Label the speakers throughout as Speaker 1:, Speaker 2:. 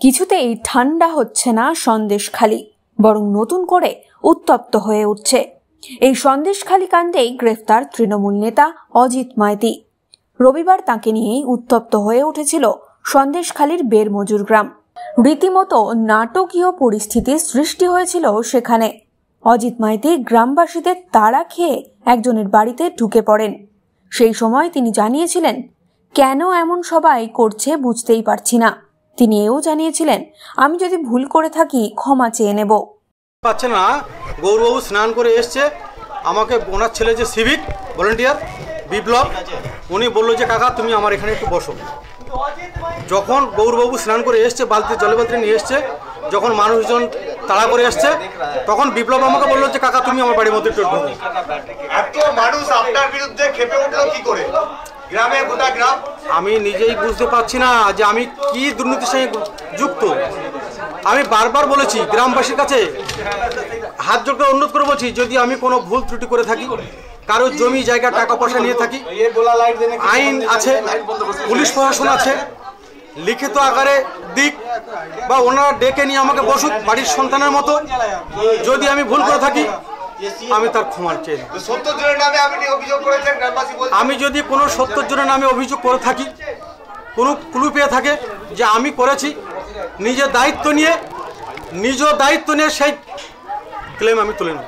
Speaker 1: কিছুতেই ঠান্ডা হচ্ছে না সন্দেশখালী, বরং নতুন করে উত্তপ্ত হয়ে উঠছে। এই সন্দেশখালী কাণ্ডেই গ্রেফতার তৃণমূল নেতা অজিত মাইতি। রবিবার তাকে নিয়েই উত্তপ্ত হয়ে উঠেছিল সন্দেশখালীর বেরমজুর গ্রাম। রীতিমতো নাটকীয় পরিস্থিতির সৃষ্টি হয়েছিল সেখানে। অজিত মাইতি গ্রামবাসীদের তাড়া খেয়ে একজনের বাড়িতে ঢুকে পড়েন। সেই সময় তিনি জানিয়েছিলেন, কেন এমন সবাই করছে বুঝতেই পারছি না। তিনি এও জানিয়েছিলেন, আমি যদি ভুল করে থাকি ক্ষমা চেয়ে নেব।
Speaker 2: পাচ্ছে না, গৌরবাবু স্নান করে এসছে, আমাকে ওনার ছেলে যে সিভিক ভলেন্টিয়ার বিপ্লব, উনি বললো যে কাকা তুমি আমার এখানে একটু বসো। যখন গৌরবাবু স্নান করে এসছে, জলে বালতি নিয়ে এসছে, যখন মানুষজন তাড়া করে এসছে, তখন বিপ্লব আমাকে বললো যে কাকা তুমি আমার বাড়ির মধ্যে একটু ঢুকো।
Speaker 3: এত মানুষ আপনার বিরুদ্ধে ক্ষেপে উঠলো কি করে? গ্রামে গোটা গ্রাম, আমি
Speaker 2: নিজেই বুঝতে পারছি না যে আমি কি দুর্নীতির সঙ্গে যুক্ত। আমি বারবার বলেছি গ্রামবাসীর কাছে, হাত জোর করে অনুরোধ করে বলছি, যদি আমি কোনো ভুল ত্রুটি করে থাকি, কারো জমি জায়গা টাকা পয়সা নিয়ে থাকি, আইন আছে, পুলিশ প্রশাসন আছে, লিখিত আকারে দিক বা ওনারা ডেকে নিয়ে আমাকে বসুক বাড়ির সন্তানের মতো। যদি আমি ভুল করে থাকি আমি তার ক্ষমা চাই। আমি যদি কোনো 70 জনের নামে অভিযোগ করে থাকি, কোনো ক্লু পেয়ে থাকে যে আমি করেছি, নিজ দায়িত্ব নিয়ে সেই ক্লেম আমি তুলে নেব।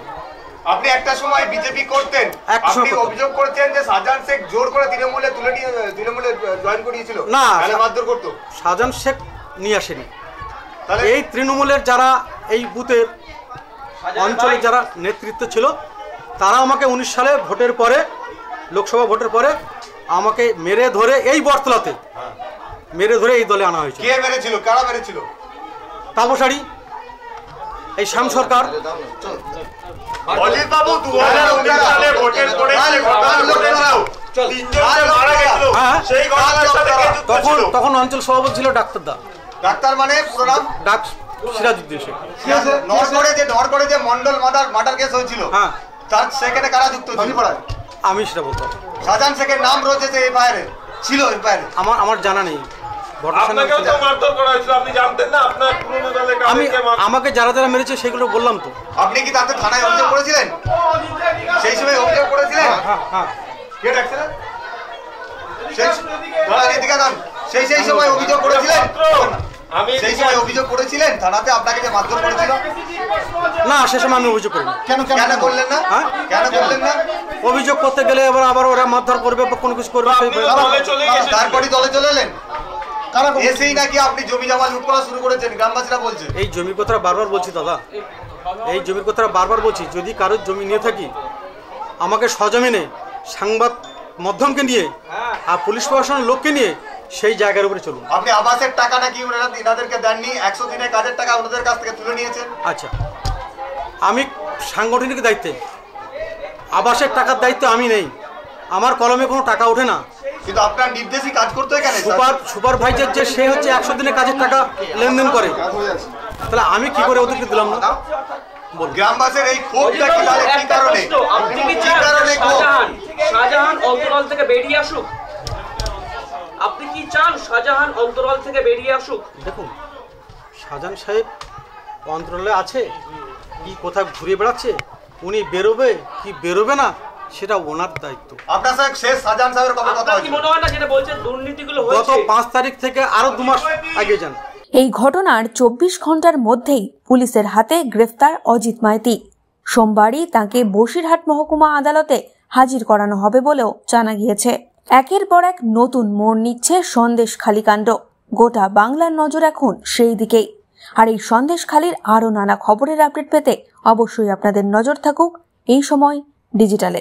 Speaker 3: আপনি একটা সময় বিজেপি করতেন, আপনি অভিযোগ করেছেন যে শাহজাহান শেখ জোর করে তৃণমূলে জয়েন করিয়েছিল।
Speaker 2: না,
Speaker 3: মারধর করতো।
Speaker 2: শাহজাহান শেখ নিয়ে আসেনি। এই তৃণমূলের যারা এই বুথের অঞ্চলে যারা নেতৃত্ব ছিল, তারা আমাকে 19 সালে ভোটের পরে, লোকসভা ভোটের পরে আমাকে মেরে ধরে এই বরতলাতে মেরে ধরে এই দলে আনা হয়েছে।
Speaker 3: কে মেরেছিল? কারা মেরেছিল?
Speaker 2: তাপসারি, এই শ্যাম সরকার।
Speaker 3: অজিত বাবু 2019 সালে ভোটের পরে
Speaker 2: তখন অঞ্চল সভাপতি ছিল
Speaker 3: ডাক্তার মানে পুরো নাম
Speaker 2: সিরাজউদ্দিন শেখ।
Speaker 3: নরগড়ে যে মন্ডল মার্ডার কেস হয়েছিল, তার সেখানে কারা যুক্ত ছিল?
Speaker 2: আমি সেটা বলতাম।
Speaker 3: শাহজাহান শেখের নাম রয়েছে যে এফআইআরে ছিল।
Speaker 2: আমার জানা নেই। আমাকে যারা যারা মেরেছে সেগুলো বললাম তো।
Speaker 3: আপনি কি তাতে থানায় অভিযোগ করেছিলেন? সেই সময় অভিযোগ করেছিলেন? কে ডাকছিলেন? সেই সময় অভিযোগ করেছিলেন? সেই সময় অভিযোগ করেছিলেন থানাতে আপনাকে যে মারধর করেছিল?
Speaker 2: না, সে সময় আমি অভিযোগ করিনি।
Speaker 3: কেন করলেন না? কেন করলেন না?
Speaker 2: অভিযোগ করতে গেলে আবার ওরা মারধর করবে বা কোনো কিছু করবে,
Speaker 3: তারপরে দলে চলে এলেন। এসেই নাকি আপনি জমি জমা লুট করা শুরু করেছেন, গ্রামবাসীরা বলছে।
Speaker 2: এই জমির কথা বারবার বলছি দাদা, এই জমির কথা বারবার বলছি। যদি কারোর জমি নিয়ে থাকি, আমাকে সজমিনে সংবাদ মাধ্যমকে নিয়ে আর পুলিশ প্রশাসনের লোককে নিয়ে সেই জায়গার উপরে চলুন।
Speaker 3: আপনি আবাসের টাকা নাকি ওনাদেরকে দেননি, 100 দিনের কাজের টাকা ওনাদের কাছ থেকে তুলে নিয়েছেন।
Speaker 2: আচ্ছা, আমি সাংগঠনিক দায়িত্বে, আবাসের টাকার দায়িত্ব আমি নেই। আমার কলমে কোনো টাকা ওঠে না।
Speaker 3: কিন্তু আপনার নির্দেশই কাজ করতে হয় কেন?
Speaker 2: সুপারভাইজার যে সে হচ্ছে 100 দিনের কাজের টাকা লেনদেন করে, তাহলে আমি কি করে ওদেরকে দিলাম না?
Speaker 3: গ্রামবাসীর এই ক্ষোভটা কি তাহলে কি কারণে?
Speaker 4: শাহজাহান অন্তরাল থেকে বেরিয়ে আসুক? আপনি কি চান শাহজাহান অন্তরাল থেকে বেরিয়ে আসুক?
Speaker 2: দেখুন, শাহজাহান সাহেব অন্তরালে আছে কি, কোথায় ঘুরে বেড়াচ্ছে, উনি বেরোবে কি বেরোবে না সেটা ওনার দায়িত্ব।
Speaker 3: আপনার সাথে শেষ শাহজাহান সাহেবের কবে কথা হয়েছিল?
Speaker 4: কি মনে হয় না যেটা বলছেন দুর্নীতিগুলো হয়েছে?
Speaker 2: গত 5 তারিখ থেকে আরো 2 মাস আগে যান।
Speaker 1: এই ঘটনার 24 ঘন্টার মধ্যেই পুলিশের হাতে গ্রেফতার অজিত মাইতি। সোমবারই তাকে বসিরহাট মহকুমা আদালতে হাজির করানো হবে বলেও জানা গিয়েছে। একের পর এক নতুন মোড় নিচ্ছে সন্দেশখালী কাণ্ড। গোটা বাংলার নজর এখন সেই দিকেই। আর এই সন্দেশখালীর আরো নানা খবরের আপডেট পেতে অবশ্যই আপনাদের নজর থাকুক এই সময় ডিজিটালে।